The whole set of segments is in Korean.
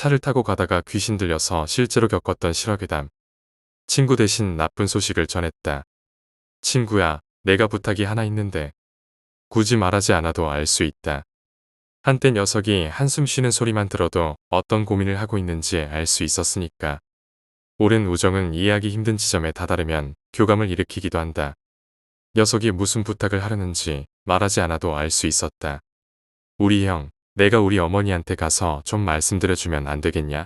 차를 타고 가다가 귀신 들려서 실제로 겪었던 실화괴담. 친구 대신 나쁜 소식을 전했다. 친구야, 내가 부탁이 하나 있는데 굳이 말하지 않아도 알 수 있다. 한때 녀석이 한숨 쉬는 소리만 들어도 어떤 고민을 하고 있는지 알 수 있었으니까. 오랜 우정은 이해하기 힘든 지점에 다다르면 교감을 일으키기도 한다. 녀석이 무슨 부탁을 하려는지 말하지 않아도 알 수 있었다. 우리 형, 내가 우리 어머니한테 가서 좀 말씀드려주면 안 되겠냐?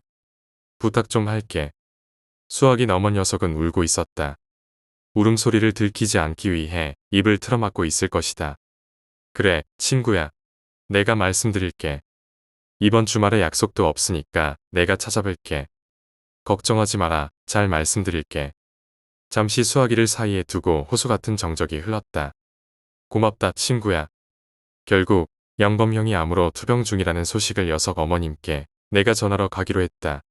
부탁 좀 할게. 수학인 어머 녀석은 울고 있었다. 울음소리를 들키지 않기 위해 입을 틀어막고 있을 것이다. 그래, 친구야. 내가 말씀드릴게. 이번 주말에 약속도 없으니까 내가 찾아뵐게. 걱정하지 마라. 잘 말씀드릴게. 잠시 수화기를 사이에 두고 호수 같은 정적이 흘렀다. 고맙다, 친구야. 결국 영범형이 암으로 투병 중이라는 소식을 녀석 어머님께 내가 전하러 가기로 했다.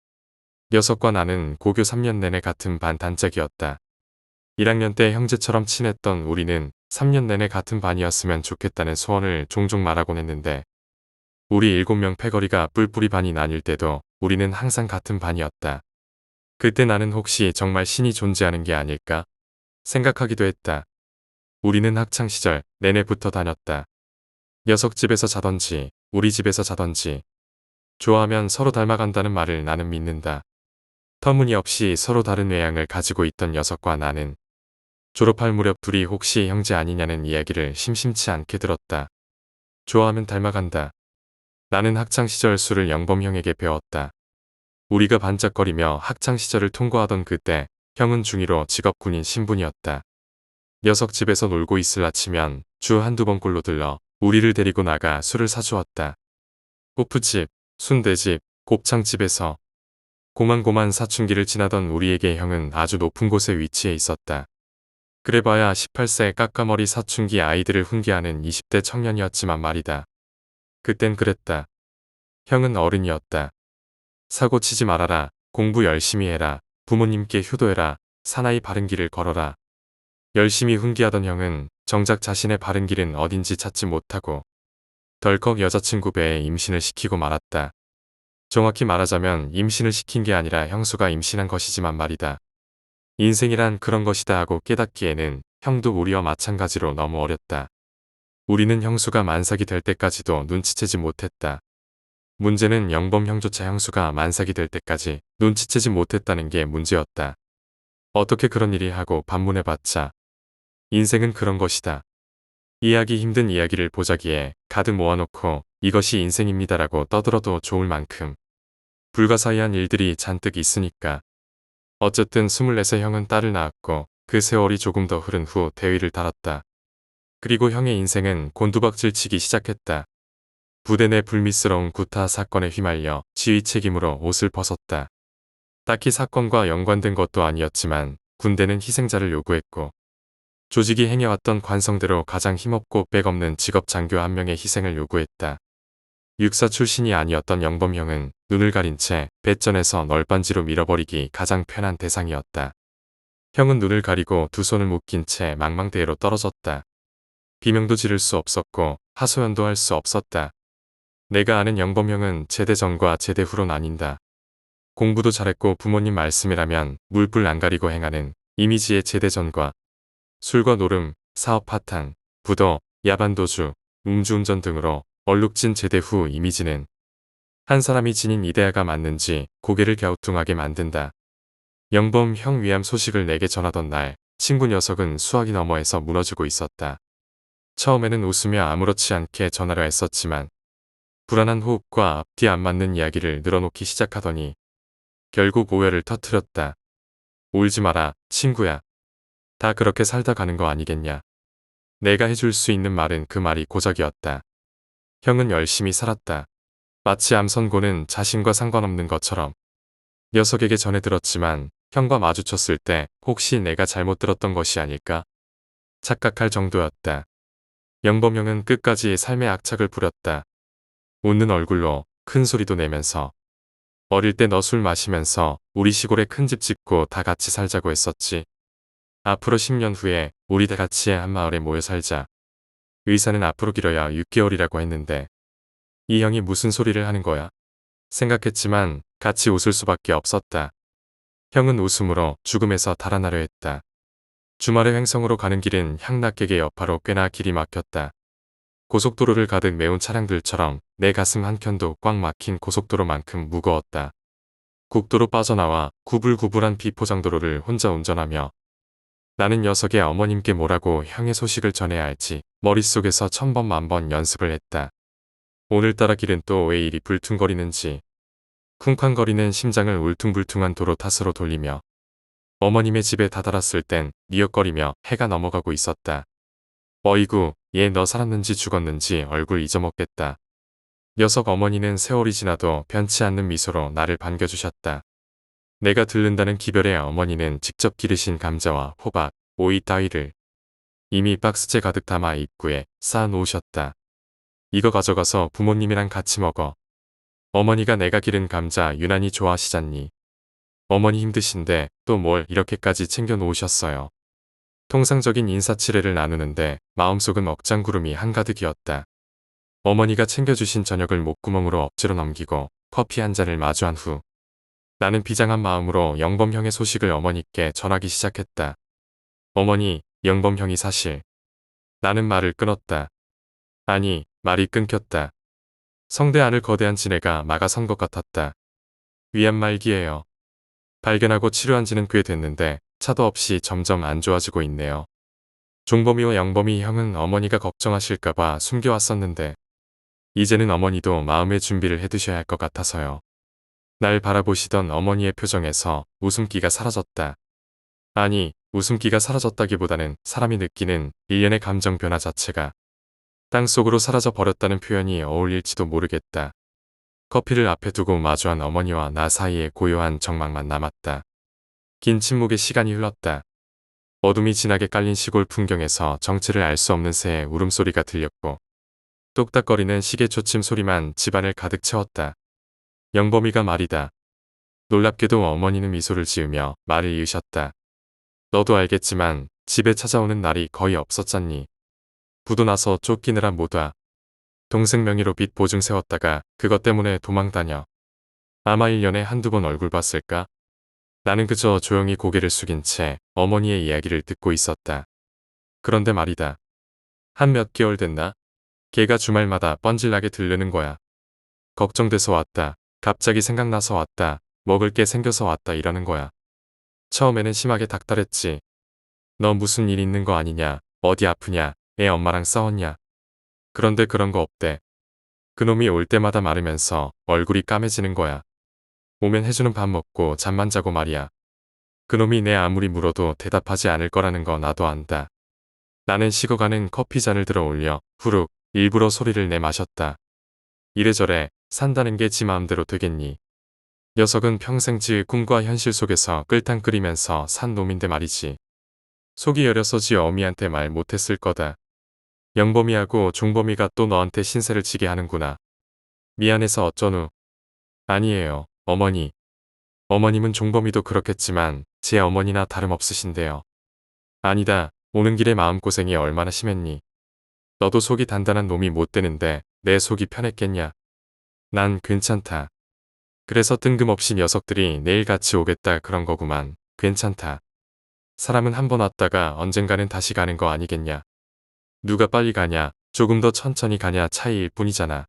녀석과 나는 고교 3년 내내 같은 반 단짝이었다. 1학년 때 형제처럼 친했던 우리는 3년 내내 같은 반이었으면 좋겠다는 소원을 종종 말하곤 했는데 우리 7명 패거리가 뿔뿔이 반이 나뉠 때도 우리는 항상 같은 반이었다. 그때 나는 혹시 정말 신이 존재하는 게 아닐까 생각하기도 했다. 우리는 학창시절 내내 붙어 다녔다. 녀석 집에서 자던지 우리 집에서 자던지 좋아하면 서로 닮아간다는 말을 나는 믿는다. 터무니없이 서로 다른 외향을 가지고 있던 녀석과 나는 졸업할 무렵 둘이 혹시 형제 아니냐는 이야기를 심심치 않게 들었다. 좋아하면 닮아간다. 나는 학창시절 술을 영범형에게 배웠다. 우리가 반짝거리며 학창시절을 통과하던 그때 형은 중2로 직업 군인 신분이었다. 녀석 집에서 놀고 있을라 치면 주 한두 번꼴로 들러 우리를 데리고 나가 술을 사주었다. 호프집, 순대집, 곱창집에서 고만고만 사춘기를 지나던 우리에게 형은 아주 높은 곳에 위치해 있었다. 그래봐야 18세 까까머리 사춘기 아이들을 훈계하는 20대 청년이었지만 말이다. 그땐 그랬다. 형은 어른이었다. 사고 치지 말아라. 공부 열심히 해라. 부모님께 효도해라. 사나이 바른 길을 걸어라. 열심히 훈계하던 형은 정작 자신의 바른 길은 어딘지 찾지 못하고 덜컥 여자친구 배에 임신을 시키고 말았다. 정확히 말하자면 임신을 시킨 게 아니라 형수가 임신한 것이지만 말이다. 인생이란 그런 것이다 하고 깨닫기에는 형도 우리와 마찬가지로 너무 어렸다. 우리는 형수가 만삭이 될 때까지도 눈치채지 못했다. 문제는 영범형조차 형수가 만삭이 될 때까지 눈치채지 못했다는 게 문제였다. 어떻게 그런 일이 하고 반문해봤자 인생은 그런 것이다. 이해하기 힘든 이야기를 보자기에 가득 모아놓고 이것이 인생입니다라고 떠들어도 좋을 만큼 불가사의한 일들이 잔뜩 있으니까. 어쨌든 24세 형은 딸을 낳았고 그 세월이 조금 더 흐른 후 대위를 달았다. 그리고 형의 인생은 곤두박질 치기 시작했다. 부대 내 불미스러운 구타 사건에 휘말려 지휘 책임으로 옷을 벗었다. 딱히 사건과 연관된 것도 아니었지만 군대는 희생자를 요구했고 조직이 행해왔던 관성대로 가장 힘없고 백없는 직업 장교 한 명의 희생을 요구했다. 육사 출신이 아니었던 영범형은 눈을 가린 채 배전에서 널빤지로 밀어버리기 가장 편한 대상이었다. 형은 눈을 가리고 두 손을 묶인 채 망망대해로 떨어졌다. 비명도 지를 수 없었고 하소연도 할 수 없었다. 내가 아는 영범형은 제대 전과 제대 후로 나뉜다. 공부도 잘했고 부모님 말씀이라면 물불 안 가리고 행하는 이미지의 제대 전과 술과 노름, 사업 파탄, 부도, 야반도주, 음주운전 등으로 얼룩진 제대 후 이미지는 한 사람이 지닌 이데아가 맞는지 고개를 갸우뚱하게 만든다. 영범형 위암 소식을 내게 전하던 날 친구 녀석은 수화기 너머에서 무너지고 있었다. 처음에는 웃으며 아무렇지 않게 전하려 했었지만 불안한 호흡과 앞뒤 안 맞는 이야기를 늘어놓기 시작하더니 결국 오해를 터뜨렸다. 울지 마라, 친구야. 다 그렇게 살다 가는 거 아니겠냐. 내가 해줄 수 있는 말은 그 말이 고작이었다. 형은 열심히 살았다. 마치 암 선고는 자신과 상관없는 것처럼. 녀석에게 전해 들었지만 형과 마주쳤을 때 혹시 내가 잘못 들었던 것이 아닐까 착각할 정도였다. 영범형은 끝까지 삶의 악착을 부렸다. 웃는 얼굴로 큰 소리도 내면서 어릴 때 너 술 마시면서 우리 시골에 큰 집 짓고 다 같이 살자고 했었지. 앞으로 10년 후에 우리 다 같이 한 마을에 모여 살자. 의사는 앞으로 길어야 6개월이라고 했는데 이 형이 무슨 소리를 하는 거야? 생각했지만 같이 웃을 수밖에 없었다. 형은 웃음으로 죽음에서 달아나려 했다. 주말에 횡성으로 가는 길은 향락객의 여파로 꽤나 길이 막혔다. 고속도로를 가득 메운 차량들처럼 내 가슴 한켠도 꽉 막힌 고속도로만큼 무거웠다. 국도로 빠져나와 구불구불한 비포장도로를 혼자 운전하며 나는 녀석의 어머님께 뭐라고 형의 소식을 전해야 할지 머릿속에서 천번 만번 연습을 했다. 오늘따라 길은 또 왜 이리 불퉁거리는지 쿵쾅거리는 심장을 울퉁불퉁한 도로 탓으로 돌리며 어머님의 집에 다다랐을 땐 미역거리며 해가 넘어가고 있었다. 어이구, 얘 너 살았는지 죽었는지 얼굴 잊어먹겠다. 녀석 어머니는 세월이 지나도 변치 않는 미소로 나를 반겨주셨다. 내가 들른다는 기별의 어머니는 직접 기르신 감자와 호박, 오이 따위를 이미 박스째 가득 담아 입구에 쌓아 놓으셨다. 이거 가져가서 부모님이랑 같이 먹어. 어머니가 내가 기른 감자 유난히 좋아하시잖니. 어머니 힘드신데 또 뭘 이렇게까지 챙겨 놓으셨어요. 통상적인 인사치레를 나누는데 마음속은 억장구름이 한가득이었다. 어머니가 챙겨주신 저녁을 목구멍으로 억지로 넘기고 커피 한 잔을 마주한 후 나는 비장한 마음으로 영범형의 소식을 어머니께 전하기 시작했다. 어머니, 영범형이 사실. 나는 말을 끊었다. 아니, 말이 끊겼다. 성대 안을 거대한 지네가 막아선 것 같았다. 위안말기예요. 발견하고 치료한 지는 꽤 됐는데 차도 없이 점점 안 좋아지고 있네요. 종범이와 영범이 형은 어머니가 걱정하실까봐 숨겨왔었는데 이제는 어머니도 마음의 준비를 해두셔야 할 것 같아서요. 날 바라보시던 어머니의 표정에서 웃음기가 사라졌다. 아니, 웃음기가 사라졌다기보다는 사람이 느끼는 일련의 감정 변화 자체가 땅속으로 사라져 버렸다는 표현이 어울릴지도 모르겠다. 커피를 앞에 두고 마주한 어머니와 나 사이에 고요한 정막만 남았다. 긴 침묵의 시간이 흘렀다. 어둠이 진하게 깔린 시골 풍경에서 정체를 알 수 없는 새의 울음소리가 들렸고 똑딱거리는 시계 초침 소리만 집안을 가득 채웠다. 영범이가 말이다. 놀랍게도 어머니는 미소를 지으며 말을 이으셨다. 너도 알겠지만 집에 찾아오는 날이 거의 없었잖니. 부도 나서 쫓기느라 못 와. 동생 명의로 빚 보증 세웠다가 그것 때문에 도망 다녀. 아마 1년에 한두 번 얼굴 봤을까? 나는 그저 조용히 고개를 숙인 채 어머니의 이야기를 듣고 있었다. 그런데 말이다. 한 몇 개월 됐나? 걔가 주말마다 뻔질나게 들르는 거야. 걱정돼서 왔다. 갑자기 생각나서 왔다. 먹을 게 생겨서 왔다 이러는 거야. 처음에는 심하게 닥달했지. 너 무슨 일 있는 거 아니냐? 어디 아프냐? 애 엄마랑 싸웠냐? 그런데 그런 거 없대. 그놈이 올 때마다 마르면서 얼굴이 까매지는 거야. 오면 해주는 밥 먹고 잠만 자고 말이야. 그놈이 내 아무리 물어도 대답하지 않을 거라는 거 나도 안다. 나는 식어가는 커피잔을 들어 올려 후룩 일부러 소리를 내 마셨다. 이래저래 산다는 게 지 마음대로 되겠니? 녀석은 평생 지의 꿈과 현실 속에서 끌탕 끓이면서 산 놈인데 말이지. 속이 여려서 지 어미한테 말 못했을 거다. 영범이하고 종범이가 또 너한테 신세를 지게 하는구나. 미안해서 어쩌누. 아니에요, 어머니. 어머님은 종범이도 그렇겠지만 제 어머니나 다름없으신데요. 아니다, 오는 길에 마음고생이 얼마나 심했니. 너도 속이 단단한 놈이 못 되는데 내 속이 편했겠냐. 난 괜찮다. 그래서 뜬금없이 녀석들이 내일 같이 오겠다 그런 거구만. 괜찮다. 사람은 한 번 왔다가 언젠가는 다시 가는 거 아니겠냐. 누가 빨리 가냐, 조금 더 천천히 가냐 차이일 뿐이잖아.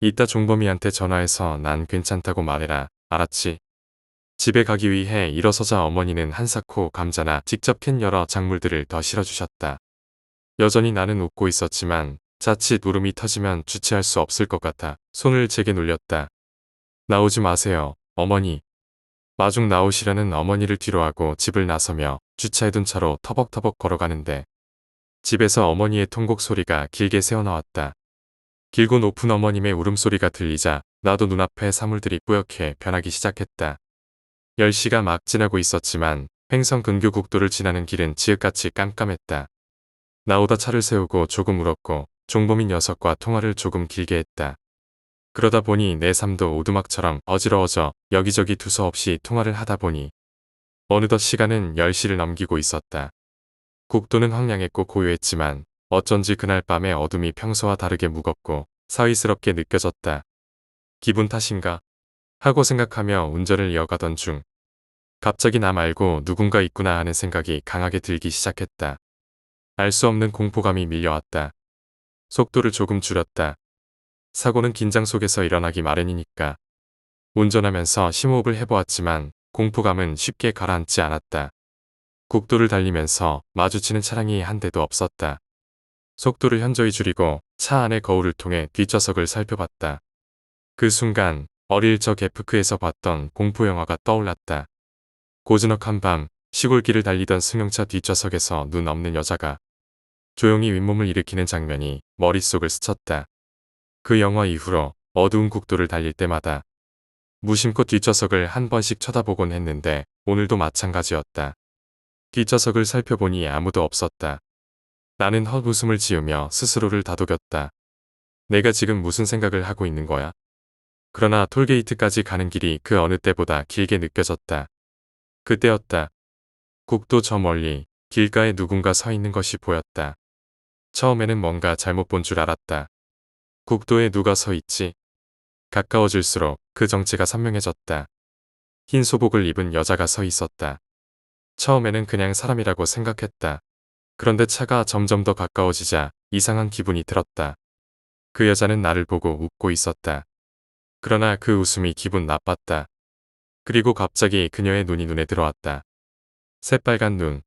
이따 종범이한테 전화해서 난 괜찮다고 말해라. 알았지? 집에 가기 위해 일어서자 어머니는 한사코 감자나 직접 캔 여러 작물들을 더 실어주셨다. 여전히 나는 웃고 있었지만 자칫 울음이 터지면 주체할 수 없을 것 같아 손을 제게 놀렸다. 나오지 마세요, 어머니. 마중 나오시려는 어머니를 뒤로하고 집을 나서며 주차해둔 차로 터벅터벅 걸어가는데 집에서 어머니의 통곡 소리가 길게 새어나왔다. 길고 높은 어머님의 울음소리가 들리자 나도 눈앞에 사물들이 뿌옇게 변하기 시작했다. 10시가 막 지나고 있었지만 횡성 근교 국도를 지나는 길은 지읒같이 깜깜했다. 나오다 차를 세우고 조금 울었고 종범인 녀석과 통화를 조금 길게 했다. 그러다 보니 내 삶도 오두막처럼 어지러워져 여기저기 두서없이 통화를 하다 보니 어느덧 시간은 10시를 넘기고 있었다. 국도는 황량했고 고요했지만 어쩐지 그날 밤의 어둠이 평소와 다르게 무겁고 사위스럽게 느껴졌다. 기분 탓인가? 하고 생각하며 운전을 이어가던 중 갑자기 나 말고 누군가 있구나 하는 생각이 강하게 들기 시작했다. 알 수 없는 공포감이 밀려왔다. 속도를 조금 줄였다. 사고는 긴장 속에서 일어나기 마련이니까. 운전하면서 심호흡을 해보았지만 공포감은 쉽게 가라앉지 않았다. 국도를 달리면서 마주치는 차량이 한 대도 없었다. 속도를 현저히 줄이고 차 안의 거울을 통해 뒷좌석을 살펴봤다. 그 순간 어릴 적 에프크에서 봤던 공포영화가 떠올랐다. 고즈넉한 밤 시골길을 달리던 승용차 뒷좌석에서 눈 없는 여자가 조용히 윗몸을 일으키는 장면이 머릿속을 스쳤다. 그 영화 이후로 어두운 국도를 달릴 때마다 무심코 뒷좌석을 한 번씩 쳐다보곤 했는데 오늘도 마찬가지였다. 뒷좌석을 살펴보니 아무도 없었다. 나는 헛웃음을 지으며 스스로를 다독였다. 내가 지금 무슨 생각을 하고 있는 거야? 그러나 톨게이트까지 가는 길이 그 어느 때보다 길게 느껴졌다. 그때였다. 국도 저 멀리 길가에 누군가 서 있는 것이 보였다. 처음에는 뭔가 잘못 본 줄 알았다. 국도에 누가 서 있지? 가까워질수록 그 정체가 선명해졌다. 흰 소복을 입은 여자가 서 있었다. 처음에는 그냥 사람이라고 생각했다. 그런데 차가 점점 더 가까워지자 이상한 기분이 들었다. 그 여자는 나를 보고 웃고 있었다. 그러나 그 웃음이 기분 나빴다. 그리고 갑자기 그녀의 눈이 눈에 들어왔다. 새빨간 눈.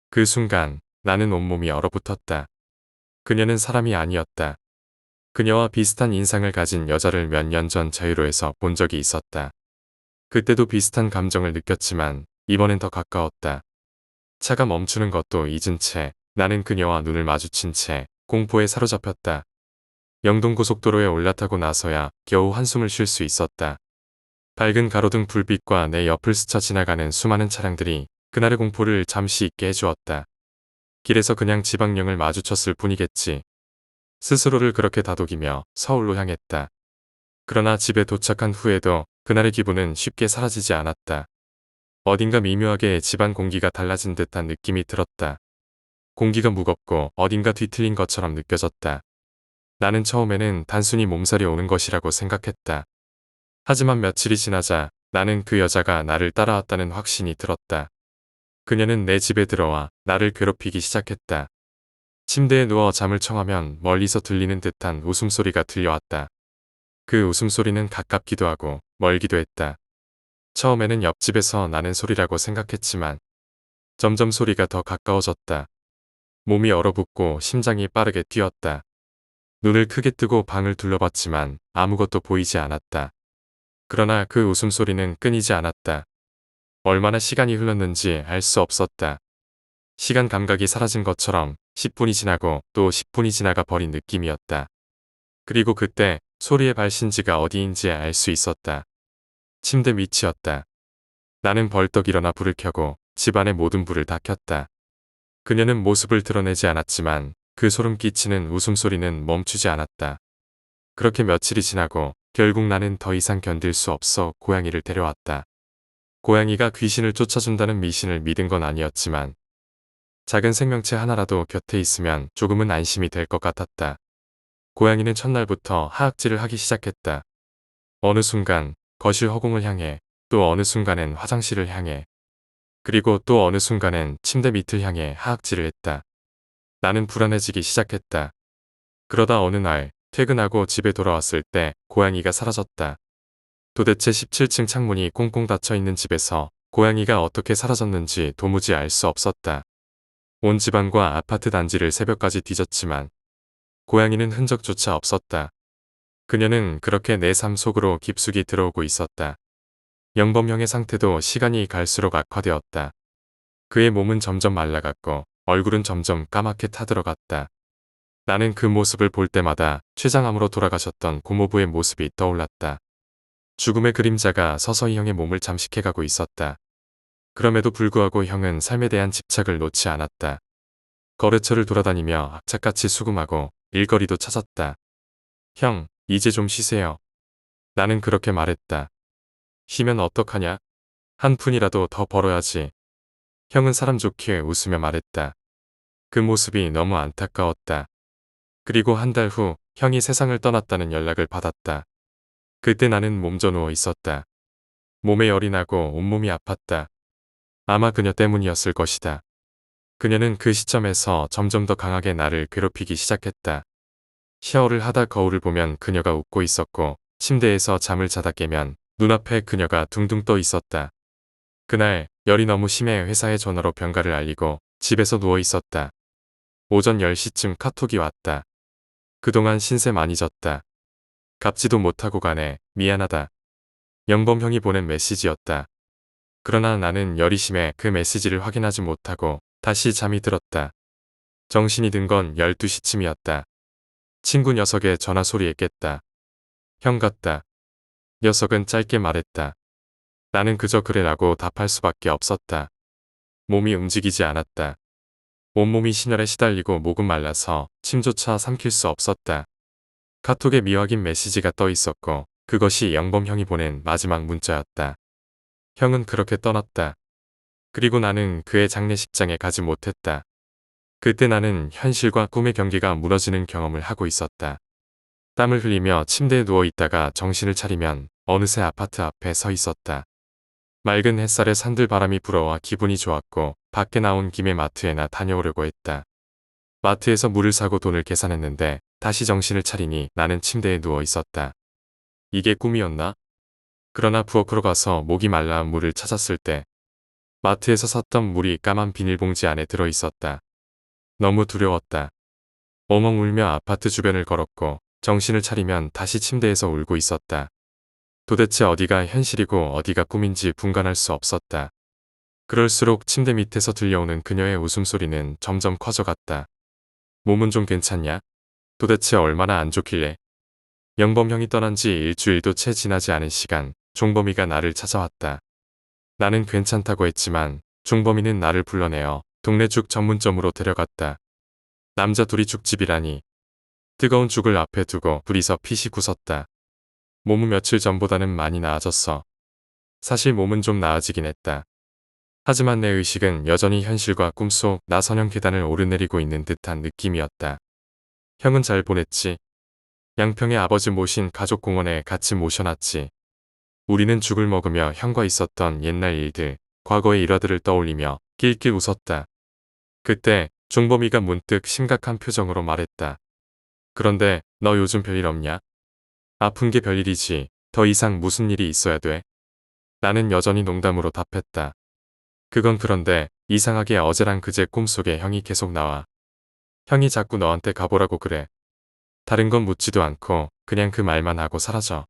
그 순간 나는 온몸이 얼어붙었다. 그녀는 사람이 아니었다. 그녀와 비슷한 인상을 가진 여자를 몇 년 전 자유로에서 본 적이 있었다. 그때도 비슷한 감정을 느꼈지만 이번엔 더 가까웠다. 차가 멈추는 것도 잊은 채 나는 그녀와 눈을 마주친 채 공포에 사로잡혔다. 영동고속도로에 올라타고 나서야 겨우 한숨을 쉴 수 있었다. 밝은 가로등 불빛과 내 옆을 스쳐 지나가는 수많은 차량들이 그날의 공포를 잠시 잊게 해주었다. 길에서 그냥 지방령을 마주쳤을 뿐이겠지. 스스로를 그렇게 다독이며 서울로 향했다. 그러나 집에 도착한 후에도 그날의 기분은 쉽게 사라지지 않았다. 어딘가 미묘하게 집안 공기가 달라진 듯한 느낌이 들었다. 공기가 무겁고 어딘가 뒤틀린 것처럼 느껴졌다. 나는 처음에는 단순히 몸살이 오는 것이라고 생각했다. 하지만 며칠이 지나자 나는 그 여자가 나를 따라왔다는 확신이 들었다. 그녀는 내 집에 들어와 나를 괴롭히기 시작했다. 침대에 누워 잠을 청하면 멀리서 들리는 듯한 웃음소리가 들려왔다. 그 웃음소리는 가깝기도 하고 멀기도 했다. 처음에는 옆집에서 나는 소리라고 생각했지만 점점 소리가 더 가까워졌다. 몸이 얼어붙고 심장이 빠르게 뛰었다. 눈을 크게 뜨고 방을 둘러봤지만 아무것도 보이지 않았다. 그러나 그 웃음소리는 끊이지 않았다. 얼마나 시간이 흘렀는지 알 수 없었다. 시간 감각이 사라진 것처럼 10분이 지나고 또 10분이 지나가 버린 느낌이었다. 그리고 그때 소리의 발신지가 어디인지 알 수 있었다. 침대 밑이었다. 나는 벌떡 일어나 불을 켜고 집안의 모든 불을 다 켰다. 그녀는 모습을 드러내지 않았지만 그 소름 끼치는 웃음소리는 멈추지 않았다. 그렇게 며칠이 지나고 결국 나는 더 이상 견딜 수 없어 고양이를 데려왔다. 고양이가 귀신을 쫓아준다는 미신을 믿은 건 아니었지만 작은 생명체 하나라도 곁에 있으면 조금은 안심이 될 것 같았다. 고양이는 첫날부터 하악질을 하기 시작했다. 어느 순간 거실 허공을 향해, 또 어느 순간엔 화장실을 향해, 그리고 또 어느 순간엔 침대 밑을 향해 하악질을 했다. 나는 불안해지기 시작했다. 그러다 어느 날 퇴근하고 집에 돌아왔을 때 고양이가 사라졌다. 도대체 17층 창문이 꽁꽁 닫혀 있는 집에서 고양이가 어떻게 사라졌는지 도무지 알 수 없었다. 온 집안과 아파트 단지를 새벽까지 뒤졌지만 고양이는 흔적조차 없었다. 그녀는 그렇게 내 삶 속으로 깊숙이 들어오고 있었다. 영범형의 상태도 시간이 갈수록 악화되었다. 그의 몸은 점점 말라갔고 얼굴은 점점 까맣게 타들어갔다. 나는 그 모습을 볼 때마다 췌장암으로 돌아가셨던 고모부의 모습이 떠올랐다. 죽음의 그림자가 서서히 형의 몸을 잠식해가고 있었다. 그럼에도 불구하고 형은 삶에 대한 집착을 놓지 않았다. 거래처를 돌아다니며 악착같이 수금하고 일거리도 찾았다. 형, 이제 좀 쉬세요. 나는 그렇게 말했다. 쉬면 어떡하냐? 한 푼이라도 더 벌어야지. 형은 사람 좋게 웃으며 말했다. 그 모습이 너무 안타까웠다. 그리고 한 달 후 형이 세상을 떠났다는 연락을 받았다. 그때 나는 몸져 누워 있었다. 몸에 열이 나고 온몸이 아팠다. 아마 그녀 때문이었을 것이다. 그녀는 그 시점에서 점점 더 강하게 나를 괴롭히기 시작했다. 샤워를 하다 거울을 보면 그녀가 웃고 있었고 침대에서 잠을 자다 깨면 눈앞에 그녀가 둥둥 떠 있었다. 그날 열이 너무 심해 회사에 전화로 병가를 알리고 집에서 누워 있었다. 오전 10시쯤 카톡이 왔다. 그동안 신세 많이 졌다. 갚지도 못하고 가네. 미안하다. 영범 형이 보낸 메시지였다. 그러나 나는 열이 심해 그 메시지를 확인하지 못하고 다시 잠이 들었다. 정신이 든 건 12시쯤이었다. 친구 녀석의 전화 소리에 깼다. 형 같다. 녀석은 짧게 말했다. 나는 그저 그래라고 답할 수밖에 없었다. 몸이 움직이지 않았다. 온몸이 신혈에 시달리고 목은 말라서 침조차 삼킬 수 없었다. 카톡에 미확인 메시지가 떠 있었고 그것이 영범 형이 보낸 마지막 문자였다. 형은 그렇게 떠났다. 그리고 나는 그의 장례식장에 가지 못했다. 그때 나는 현실과 꿈의 경계가 무너지는 경험을 하고 있었다. 땀을 흘리며 침대에 누워 있다가 정신을 차리면 어느새 아파트 앞에 서 있었다. 맑은 햇살에 산들바람이 불어와 기분이 좋았고 밖에 나온 김에 마트에나 다녀오려고 했다. 마트에서 물을 사고 돈을 계산했는데 다시 정신을 차리니 나는 침대에 누워 있었다. 이게 꿈이었나? 그러나 부엌으로 가서 목이 말라 물을 찾았을 때 마트에서 샀던 물이 까만 비닐봉지 안에 들어 있었다. 너무 두려웠다. 엉엉 울며 아파트 주변을 걸었고 정신을 차리면 다시 침대에서 울고 있었다. 도대체 어디가 현실이고 어디가 꿈인지 분간할 수 없었다. 그럴수록 침대 밑에서 들려오는 그녀의 웃음소리는 점점 커져갔다. 몸은 좀 괜찮냐? 도대체 얼마나 안 좋길래? 영범 형이 떠난 지 일주일도 채 지나지 않은 시간, 종범이가 나를 찾아왔다. 나는 괜찮다고 했지만 종범이는 나를 불러내어 동네 죽 전문점으로 데려갔다. 남자 둘이 죽집이라니. 뜨거운 죽을 앞에 두고 둘이서 피식 웃었다. 몸은 며칠 전보다는 많이 나아졌어. 사실 몸은 좀 나아지긴 했다. 하지만 내 의식은 여전히 현실과 꿈속 나선형 계단을 오르내리고 있는 듯한 느낌이었다. 형은 잘 보냈지. 양평의 아버지 모신 가족공원에 같이 모셔놨지. 우리는 죽을 먹으며 형과 있었던 옛날 일들, 과거의 일화들을 떠올리며 낄낄 웃었다. 그때 종범이가 문득 심각한 표정으로 말했다. 그런데 너 요즘 별일 없냐? 아픈 게 별일이지. 더 이상 무슨 일이 있어야 돼? 나는 여전히 농담으로 답했다. 그건 그런데 이상하게 어제랑 그제 꿈속에 형이 계속 나와. 형이 자꾸 너한테 가보라고 그래. 다른 건 묻지도 않고 그냥 그 말만 하고 사라져.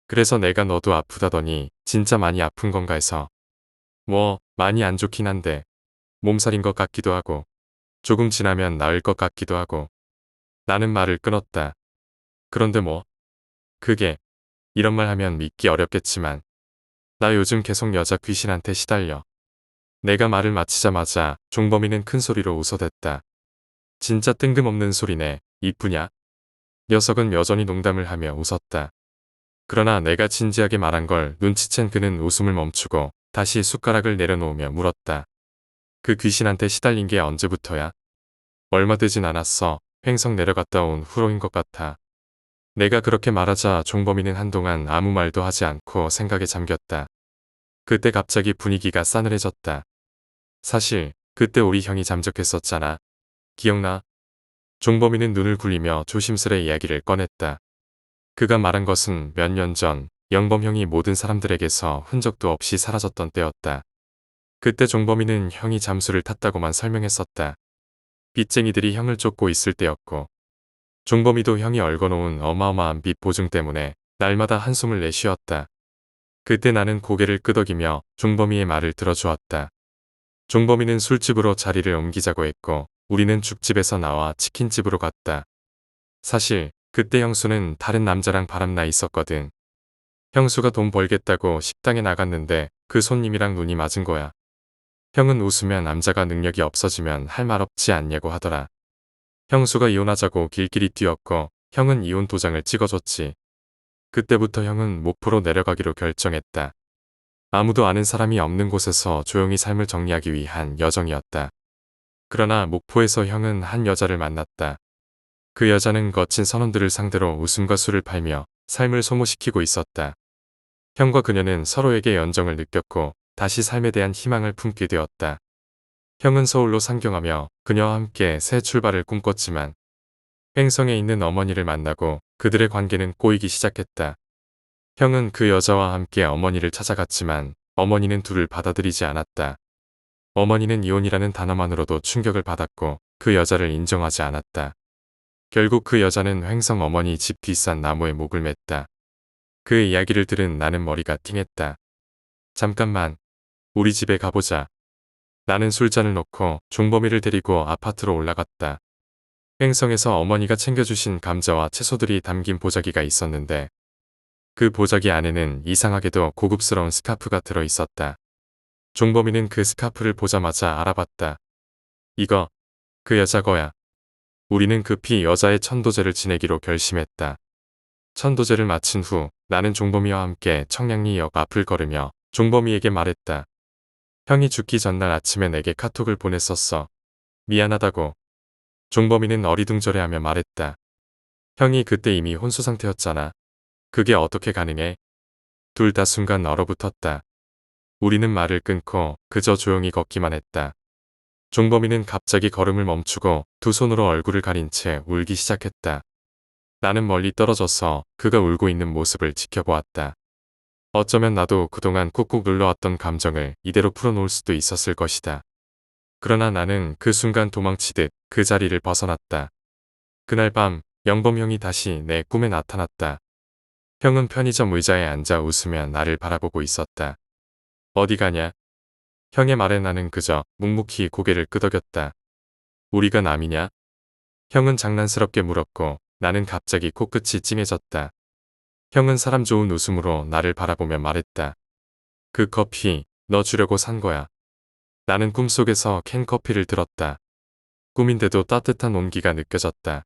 그래서 내가 너도 아프다더니 진짜 많이 아픈 건가 해서. 뭐 많이 안 좋긴 한데 몸살인 것 같기도 하고 조금 지나면 나을 것 같기도 하고. 나는 말을 끊었다. 그런데 뭐 그게 이런 말 하면 믿기 어렵겠지만 나 요즘 계속 여자 귀신한테 시달려. 내가 말을 마치자마자 종범이는 큰 소리로 웃어댔다. 진짜 뜬금없는 소리네. 이쁘냐? 녀석은 여전히 농담을 하며 웃었다. 그러나 내가 진지하게 말한 걸 눈치챈 그는 웃음을 멈추고 다시 숟가락을 내려놓으며 물었다. 그 귀신한테 시달린 게 언제부터야? 얼마 되진 않았어. 횡성 내려갔다 온 후로인 것 같아. 내가 그렇게 말하자 종범이는 한동안 아무 말도 하지 않고 생각에 잠겼다. 그때 갑자기 분위기가 싸늘해졌다. 사실 그때 우리 형이 잠적했었잖아. 기억나? 종범이는 눈을 굴리며 조심스레 이야기를 꺼냈다. 그가 말한 것은 몇 년 전 영범 형이 모든 사람들에게서 흔적도 없이 사라졌던 때였다. 그때 종범이는 형이 잠수를 탔다고만 설명했었다. 빚쟁이들이 형을 쫓고 있을 때였고 종범이도 형이 얽어놓은 어마어마한 빚 보증 때문에 날마다 한숨을 내쉬었다. 그때 나는 고개를 끄덕이며 종범이의 말을 들어주었다. 종범이는 술집으로 자리를 옮기자고 했고 우리는 죽집에서 나와 치킨집으로 갔다. 사실 그때 형수는 다른 남자랑 바람나 있었거든. 형수가 돈 벌겠다고 식당에 나갔는데 그 손님이랑 눈이 맞은 거야. 형은 웃으면 남자가 능력이 없어지면 할 말 없지 않냐고 하더라. 형수가 이혼하자고 길길이 뛰었고 형은 이혼 도장을 찍어줬지. 그때부터 형은 목포로 내려가기로 결정했다. 아무도 아는 사람이 없는 곳에서 조용히 삶을 정리하기 위한 여정이었다. 그러나 목포에서 형은 한 여자를 만났다. 그 여자는 거친 선원들을 상대로 웃음과 술을 팔며 삶을 소모시키고 있었다. 형과 그녀는 서로에게 연정을 느꼈고 다시 삶에 대한 희망을 품게 되었다. 형은 서울로 상경하며 그녀와 함께 새 출발을 꿈꿨지만 횡성에 있는 어머니를 만나고 그들의 관계는 꼬이기 시작했다. 형은 그 여자와 함께 어머니를 찾아갔지만 어머니는 둘을 받아들이지 않았다. 어머니는 이혼이라는 단어만으로도 충격을 받았고 그 여자를 인정하지 않았다. 결국 그 여자는 횡성 어머니 집 뒷산 나무에 목을 맸다. 그의 이야기를 들은 나는 머리가 띵했다. 잠깐만, 우리 집에 가보자. 나는 술잔을 놓고 종범이를 데리고 아파트로 올라갔다. 횡성에서 어머니가 챙겨주신 감자와 채소들이 담긴 보자기가 있었는데 그 보자기 안에는 이상하게도 고급스러운 스카프가 들어 있었다. 종범이는 그 스카프를 보자마자 알아봤다. 이거, 그 여자 거야. 우리는 급히 여자의 천도제를 지내기로 결심했다. 천도제를 마친 후 나는 종범이와 함께 청량리역 앞을 걸으며 종범이에게 말했다. 형이 죽기 전날 아침에 내게 카톡을 보냈었어. 미안하다고. 종범이는 어리둥절해하며 말했다. 형이 그때 이미 혼수 상태였잖아. 그게 어떻게 가능해? 둘 다 순간 얼어붙었다. 우리는 말을 끊고 그저 조용히 걷기만 했다. 종범이는 갑자기 걸음을 멈추고 두 손으로 얼굴을 가린 채 울기 시작했다. 나는 멀리 떨어져서 그가 울고 있는 모습을 지켜보았다. 어쩌면 나도 그동안 꾹꾹 눌러왔던 감정을 이대로 풀어놓을 수도 있었을 것이다. 그러나 나는 그 순간 도망치듯 그 자리를 벗어났다. 그날 밤 영범 형이 다시 내 꿈에 나타났다. 형은 편의점 의자에 앉아 웃으며 나를 바라보고 있었다. 어디 가냐? 형의 말에 나는 그저 묵묵히 고개를 끄덕였다. 우리가 남이냐? 형은 장난스럽게 물었고 나는 갑자기 코끝이 찡해졌다. 형은 사람 좋은 웃음으로 나를 바라보며 말했다. 그 커피 너 주려고 산 거야. 나는 꿈속에서 캔 커피를 들었다. 꿈인데도 따뜻한 온기가 느껴졌다.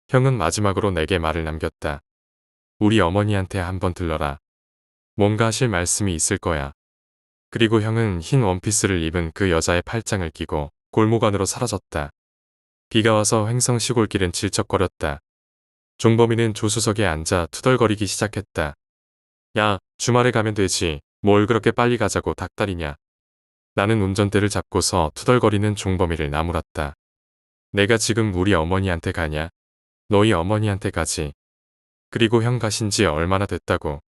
형은 마지막으로 내게 말을 남겼다. 우리 어머니한테 한번 들러라. 뭔가 하실 말씀이 있을 거야. 그리고 형은 흰 원피스를 입은 그 여자의 팔짱을 끼고 골목 안으로 사라졌다. 비가 와서 횡성 시골길은 질척거렸다. 종범이는 조수석에 앉아 투덜거리기 시작했다. 야, 주말에 가면 되지. 뭘 그렇게 빨리 가자고 닥달이냐. 나는 운전대를 잡고서 투덜거리는 종범이를 나무랐다. 내가 지금 우리 어머니한테 가냐? 너희 어머니한테 가지. 그리고 형 가신 지 얼마나 됐다고.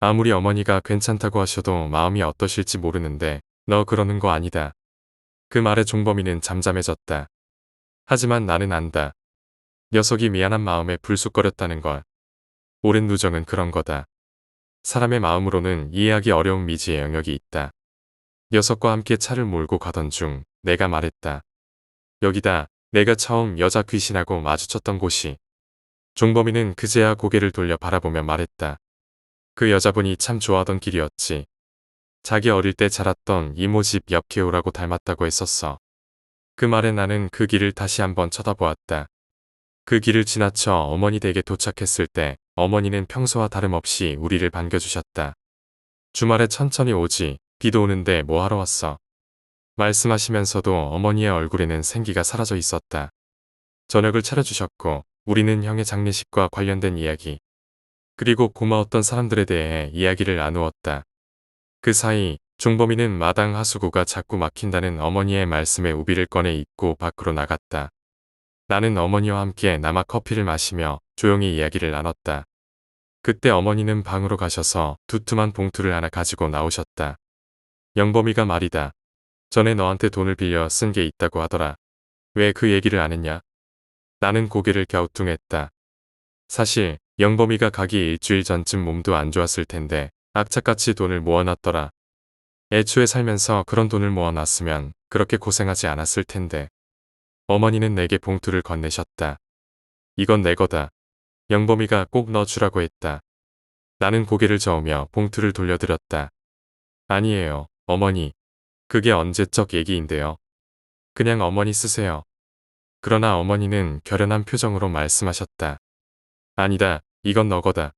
아무리 어머니가 괜찮다고 하셔도 마음이 어떠실지 모르는데 너 그러는 거 아니다. 그 말에 종범이는 잠잠해졌다. 하지만 나는 안다. 녀석이 미안한 마음에 불쑥거렸다는 걸. 오랜 누정은 그런 거다. 사람의 마음으로는 이해하기 어려운 미지의 영역이 있다. 녀석과 함께 차를 몰고 가던 중 내가 말했다. 여기다. 내가 처음 여자 귀신하고 마주쳤던 곳이. 종범이는 그제야 고개를 돌려 바라보며 말했다. 그 여자분이 참 좋아하던 길이었지. 자기 어릴 때 자랐던 이모 집 옆 개우라고 닮았다고 했었어. 그 말에 나는 그 길을 다시 한번 쳐다보았다. 그 길을 지나쳐 어머니 댁에 도착했을 때 어머니는 평소와 다름없이 우리를 반겨주셨다. 주말에 천천히 오지. 비도 오는데 뭐하러 왔어? 말씀하시면서도 어머니의 얼굴에는 생기가 사라져 있었다. 저녁을 차려주셨고 우리는 형의 장례식과 관련된 이야기 그리고 고마웠던 사람들에 대해 이야기를 나누었다. 그 사이 종범이는 마당 하수구가 자꾸 막힌다는 어머니의 말씀에 우비를 꺼내 입고 밖으로 나갔다. 나는 어머니와 함께 남아 커피를 마시며 조용히 이야기를 나눴다. 그때 어머니는 방으로 가셔서 두툼한 봉투를 하나 가지고 나오셨다. 영범이가 말이다. 전에 너한테 돈을 빌려 쓴 게 있다고 하더라. 왜 그 얘기를 안 했냐? 나는 고개를 갸우뚱했다. 사실 영범이가 가기 일주일 전쯤 몸도 안 좋았을 텐데 악착같이 돈을 모아놨더라. 애초에 살면서 그런 돈을 모아놨으면 그렇게 고생하지 않았을 텐데. 어머니는 내게 봉투를 건네셨다. 이건 내 거다. 영범이가 꼭 넣어주라고 했다. 나는 고개를 저으며 봉투를 돌려드렸다. 아니에요, 어머니. 그게 언제적 얘기인데요. 그냥 어머니 쓰세요. 그러나 어머니는 결연한 표정으로 말씀하셨다. 아니다, 이건 너 거다.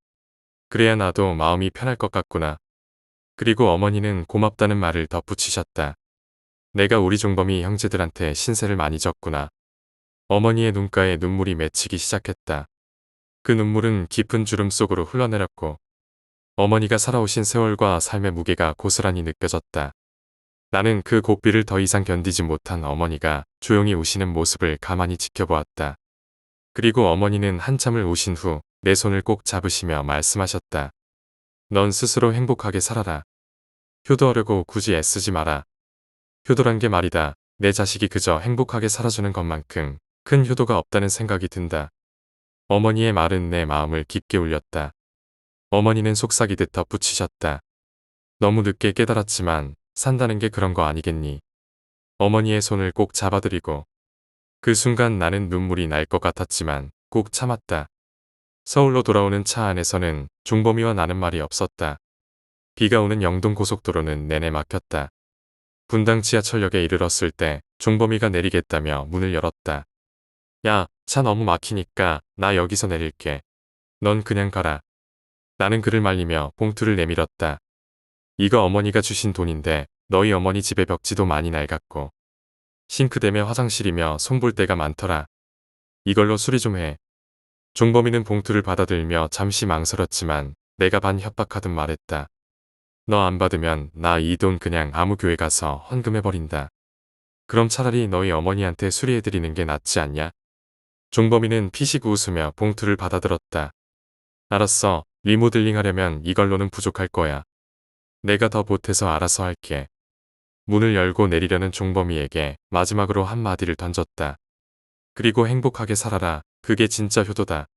그래야 나도 마음이 편할 것 같구나. 그리고 어머니는 고맙다는 말을 덧붙이셨다. 내가 우리 종범이 형제들한테 신세를 많이 졌구나. 어머니의 눈가에 눈물이 맺히기 시작했다. 그 눈물은 깊은 주름 속으로 흘러내렸고 어머니가 살아오신 세월과 삶의 무게가 고스란히 느껴졌다. 나는 그 고비를 더 이상 견디지 못한 어머니가 조용히 우시는 모습을 가만히 지켜보았다. 그리고 어머니는 한참을 우신 후 내 손을 꼭 잡으시며 말씀하셨다. 넌 스스로 행복하게 살아라. 효도하려고 굳이 애쓰지 마라. 효도란 게 말이다. 내 자식이 그저 행복하게 살아주는 것만큼 큰 효도가 없다는 생각이 든다. 어머니의 말은 내 마음을 깊게 울렸다. 어머니는 속삭이듯 덧붙이셨다. 너무 늦게 깨달았지만 산다는 게 그런 거 아니겠니? 어머니의 손을 꼭 잡아드리고 그 순간 나는 눈물이 날 것 같았지만 꼭 참았다. 서울로 돌아오는 차 안에서는 종범이와 나는 말이 없었다. 비가 오는 영동 고속도로는 내내 막혔다. 분당 지하철역에 이르렀을 때 종범이가 내리겠다며 문을 열었다. 야, 차 너무 막히니까 나 여기서 내릴게. 넌 그냥 가라. 나는 그를 말리며 봉투를 내밀었다. 이거 어머니가 주신 돈인데 너희 어머니 집에 벽지도 많이 낡았고 싱크대며 화장실이며 손볼 데가 많더라. 이걸로 수리 좀 해. 종범이는 봉투를 받아들며 잠시 망설였지만 내가 반 협박하듯 말했다. 너 안 받으면 나 이 돈 그냥 아무 교회 가서 헌금해버린다. 그럼 차라리 너희 어머니한테 수리해드리는 게 낫지 않냐? 종범이는 피식 웃으며 봉투를 받아들었다. 알았어. 리모델링 하려면 이걸로는 부족할 거야. 내가 더 보태서 알아서 할게. 문을 열고 내리려는 종범이에게 마지막으로 한마디를 던졌다. 그리고 행복하게 살아라. 그게 진짜 효도다.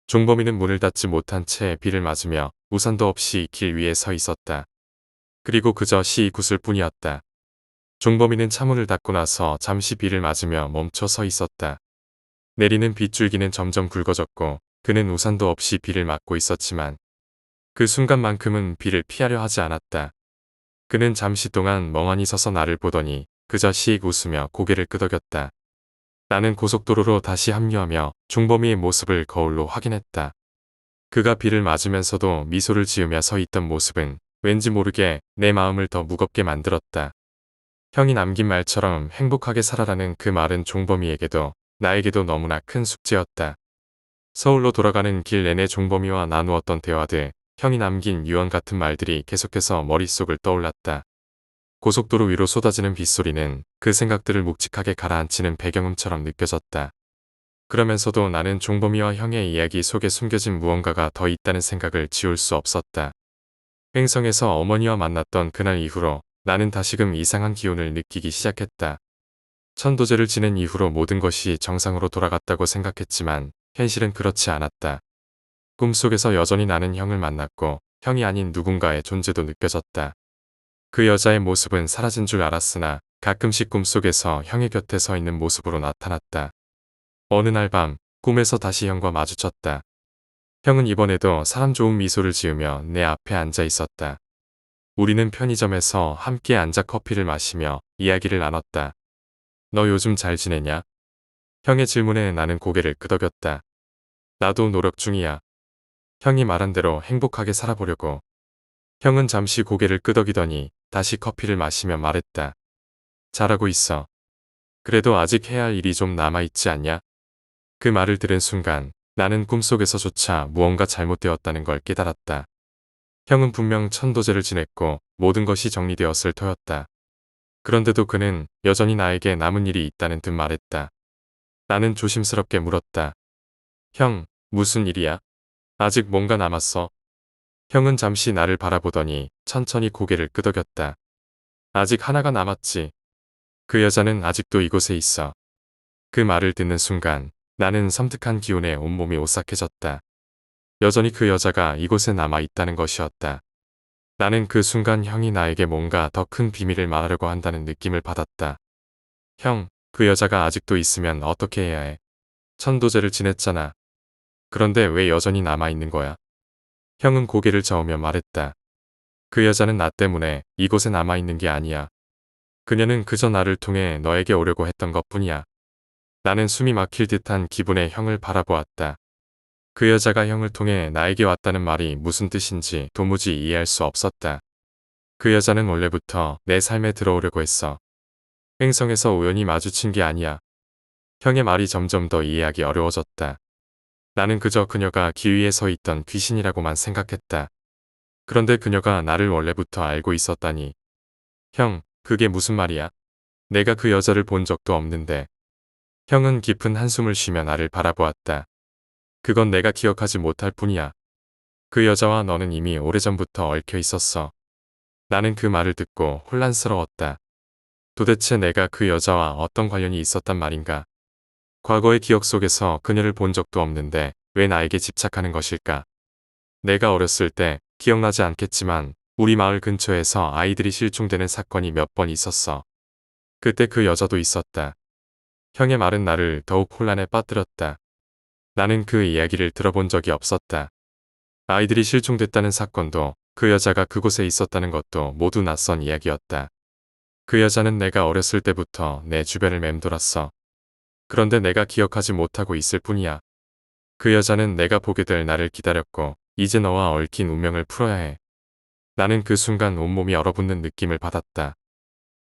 종범이는 문을 닫지 못한 채 비를 맞으며 우산도 없이 길 위에 서 있었다. 그리고 그저 시이 굳을 뿐이었다. 종범이는 차문을 닫고 나서 잠시 비를 맞으며 멈춰 서 있었다. 내리는 빗줄기는 점점 굵어졌고 그는 우산도 없이 비를 맞고 있었지만 그 순간만큼은 비를 피하려 하지 않았다. 그는 잠시 동안 멍하니 서서 나를 보더니 그저 시익 웃으며 고개를 끄덕였다. 나는 고속도로로 다시 합류하며 종범이의 모습을 거울로 확인했다. 그가 비를 맞으면서도 미소를 지으며 서 있던 모습은 왠지 모르게 내 마음을 더 무겁게 만들었다. 형이 남긴 말처럼 행복하게 살아라는 그 말은 종범이에게도 나에게도 너무나 큰 숙제였다. 서울로 돌아가는 길 내내 종범이와 나누었던 대화들, 형이 남긴 유언 같은 말들이 계속해서 머릿속을 떠올랐다. 고속도로 위로 쏟아지는 빗소리는 그 생각들을 묵직하게 가라앉히는 배경음처럼 느껴졌다. 그러면서도 나는 종범이와 형의 이야기 속에 숨겨진 무언가가 더 있다는 생각을 지울 수 없었다. 횡성에서 어머니와 만났던 그날 이후로 나는 다시금 이상한 기운을 느끼기 시작했다. 천도제를 지낸 이후로 모든 것이 정상으로 돌아갔다고 생각했지만 현실은 그렇지 않았다. 꿈속에서 여전히 나는 형을 만났고 형이 아닌 누군가의 존재도 느껴졌다. 그 여자의 모습은 사라진 줄 알았으나 가끔씩 꿈속에서 형의 곁에 서 있는 모습으로 나타났다. 어느 날 밤 꿈에서 다시 형과 마주쳤다. 형은 이번에도 사람 좋은 미소를 지으며 내 앞에 앉아 있었다. 우리는 편의점에서 함께 앉아 커피를 마시며 이야기를 나눴다. 너 요즘 잘 지내냐? 형의 질문에 나는 고개를 끄덕였다. 나도 노력 중이야. 형이 말한 대로 행복하게 살아보려고. 형은 잠시 고개를 끄덕이더니 다시 커피를 마시며 말했다. 잘하고 있어. 그래도 아직 해야 할 일이 좀 남아있지 않냐? 그 말을 들은 순간 나는 꿈속에서조차 무언가 잘못되었다는 걸 깨달았다. 형은 분명 천도제를 지냈고 모든 것이 정리되었을 터였다. 그런데도 그는 여전히 나에게 남은 일이 있다는 듯 말했다. 나는 조심스럽게 물었다. 형, 무슨 일이야? 아직 뭔가 남았어? 형은 잠시 나를 바라보더니 천천히 고개를 끄덕였다. 아직 하나가 남았지. 그 여자는 아직도 이곳에 있어. 그 말을 듣는 순간 나는 섬뜩한 기운에 온몸이 오싹해졌다. 여전히 그 여자가 이곳에 남아있다는 것이었다. 나는 그 순간 형이 나에게 뭔가 더 큰 비밀을 말하려고 한다는 느낌을 받았다. 형, 그 여자가 아직도 있으면 어떻게 해야 해? 천도제를 지냈잖아. 그런데 왜 여전히 남아있는 거야? 형은 고개를 저으며 말했다. 그 여자는 나 때문에 이곳에 남아있는 게 아니야. 그녀는 그저 나를 통해 너에게 오려고 했던 것뿐이야. 나는 숨이 막힐 듯한 기분에 형을 바라보았다. 그 여자가 형을 통해 나에게 왔다는 말이 무슨 뜻인지 도무지 이해할 수 없었다. 그 여자는 원래부터 내 삶에 들어오려고 했어. 횡성에서 우연히 마주친 게 아니야. 형의 말이 점점 더 이해하기 어려워졌다. 나는 그저 그녀가 길 위에 서 있던 귀신이라고만 생각했다. 그런데 그녀가 나를 원래부터 알고 있었다니. 형, 그게 무슨 말이야? 내가 그 여자를 본 적도 없는데. 형은 깊은 한숨을 쉬며 나를 바라보았다. 그건 내가 기억하지 못할 뿐이야. 그 여자와 너는 이미 오래전부터 얽혀 있었어. 나는 그 말을 듣고 혼란스러웠다. 도대체 내가 그 여자와 어떤 관련이 있었단 말인가? 과거의 기억 속에서 그녀를 본 적도 없는데 왜 나에게 집착하는 것일까? 내가 어렸을 때 기억나지 않겠지만 우리 마을 근처에서 아이들이 실종되는 사건이 몇 번 있었어. 그때 그 여자도 있었다. 형의 말은 나를 더욱 혼란에 빠뜨렸다. 나는 그 이야기를 들어본 적이 없었다. 아이들이 실종됐다는 사건도 그 여자가 그곳에 있었다는 것도 모두 낯선 이야기였다. 그 여자는 내가 어렸을 때부터 내 주변을 맴돌았어. 그런데 내가 기억하지 못하고 있을 뿐이야. 그 여자는 내가 보게 될 날을 기다렸고 이제 너와 얽힌 운명을 풀어야 해. 나는 그 순간 온몸이 얼어붙는 느낌을 받았다.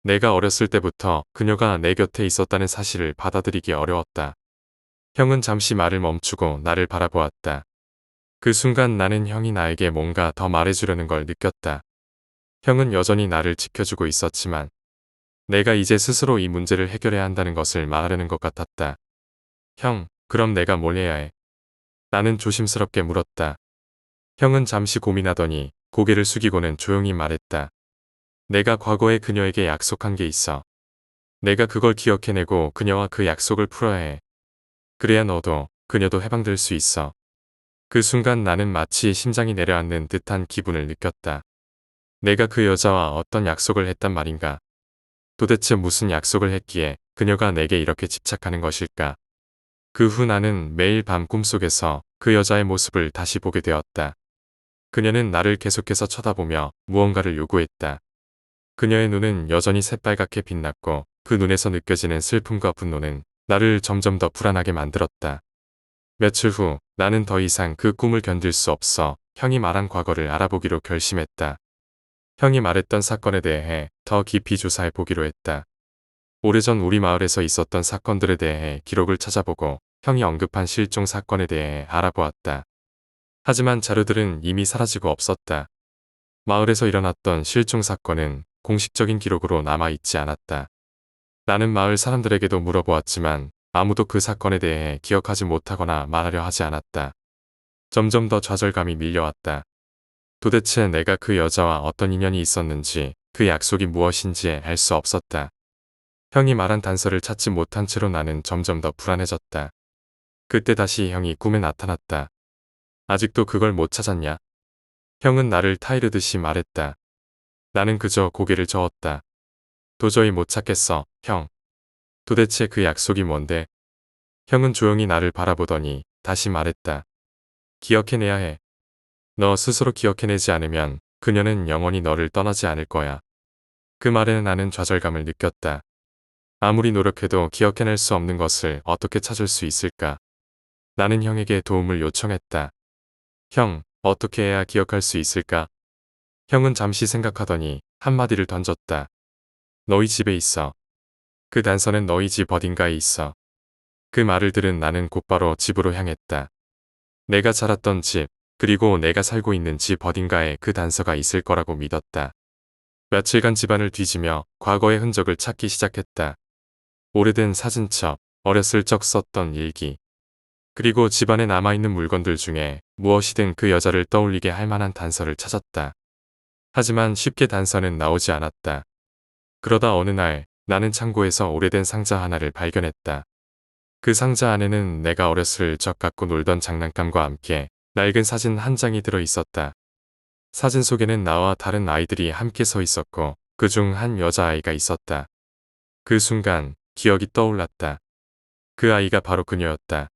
내가 어렸을 때부터 그녀가 내 곁에 있었다는 사실을 받아들이기 어려웠다. 형은 잠시 말을 멈추고 나를 바라보았다. 그 순간 나는 형이 나에게 뭔가 더 말해주려는 걸 느꼈다. 형은 여전히 나를 지켜주고 있었지만 내가 이제 스스로 이 문제를 해결해야 한다는 것을 말하려는 것 같았다. 형, 그럼 내가 뭘 해야 해? 나는 조심스럽게 물었다. 형은 잠시 고민하더니 고개를 숙이고는 조용히 말했다. 내가 과거에 그녀에게 약속한 게 있어. 내가 그걸 기억해내고 그녀와 그 약속을 풀어야 해. 그래야 너도 그녀도 해방될 수 있어. 그 순간 나는 마치 심장이 내려앉는 듯한 기분을 느꼈다. 내가 그 여자와 어떤 약속을 했단 말인가? 도대체 무슨 약속을 했기에 그녀가 내게 이렇게 집착하는 것일까? 그 후 나는 매일 밤 꿈속에서 그 여자의 모습을 다시 보게 되었다. 그녀는 나를 계속해서 쳐다보며 무언가를 요구했다. 그녀의 눈은 여전히 새빨갛게 빛났고 그 눈에서 느껴지는 슬픔과 분노는 나를 점점 더 불안하게 만들었다. 며칠 후 나는 더 이상 그 꿈을 견딜 수 없어 형이 말한 과거를 알아보기로 결심했다. 형이 말했던 사건에 대해 더 깊이 조사해 보기로 했다. 오래전 우리 마을에서 있었던 사건들에 대해 기록을 찾아보고 형이 언급한 실종 사건에 대해 알아보았다. 하지만 자료들은 이미 사라지고 없었다. 마을에서 일어났던 실종 사건은 공식적인 기록으로 남아있지 않았다. 나는 마을 사람들에게도 물어보았지만 아무도 그 사건에 대해 기억하지 못하거나 말하려 하지 않았다. 점점 더 좌절감이 밀려왔다. 도대체 내가 그 여자와 어떤 인연이 있었는지 그 약속이 무엇인지 알 수 없었다. 형이 말한 단서를 찾지 못한 채로 나는 점점 더 불안해졌다. 그때 다시 형이 꿈에 나타났다. 아직도 그걸 못 찾았냐? 형은 나를 타이르듯이 말했다. 나는 그저 고개를 저었다. 도저히 못 찾겠어, 형. 도대체 그 약속이 뭔데? 형은 조용히 나를 바라보더니 다시 말했다. 기억해내야 해. 너 스스로 기억해내지 않으면 그녀는 영원히 너를 떠나지 않을 거야. 그 말에 나는 좌절감을 느꼈다. 아무리 노력해도 기억해낼 수 없는 것을 어떻게 찾을 수 있을까? 나는 형에게 도움을 요청했다. 형, 어떻게 해야 기억할 수 있을까? 형은 잠시 생각하더니 한마디를 던졌다. 너희 집에 있어. 그 단서는 너희 집 어딘가에 있어. 그 말을 들은 나는 곧바로 집으로 향했다. 내가 자랐던 집, 그리고 내가 살고 있는 집 어딘가에 그 단서가 있을 거라고 믿었다. 며칠간 집안을 뒤지며 과거의 흔적을 찾기 시작했다. 오래된 사진첩, 어렸을 적 썼던 일기, 그리고 집안에 남아있는 물건들 중에 무엇이든 그 여자를 떠올리게 할 만한 단서를 찾았다. 하지만 쉽게 단서는 나오지 않았다. 그러다 어느 날 나는 창고에서 오래된 상자 하나를 발견했다. 그 상자 안에는 내가 어렸을 적 갖고 놀던 장난감과 함께 낡은 사진 한 장이 들어 있었다. 사진 속에는 나와 다른 아이들이 함께 서 있었고 그중 한 여자아이가 있었다. 그 순간 기억이 떠올랐다. 그 아이가 바로 그녀였다.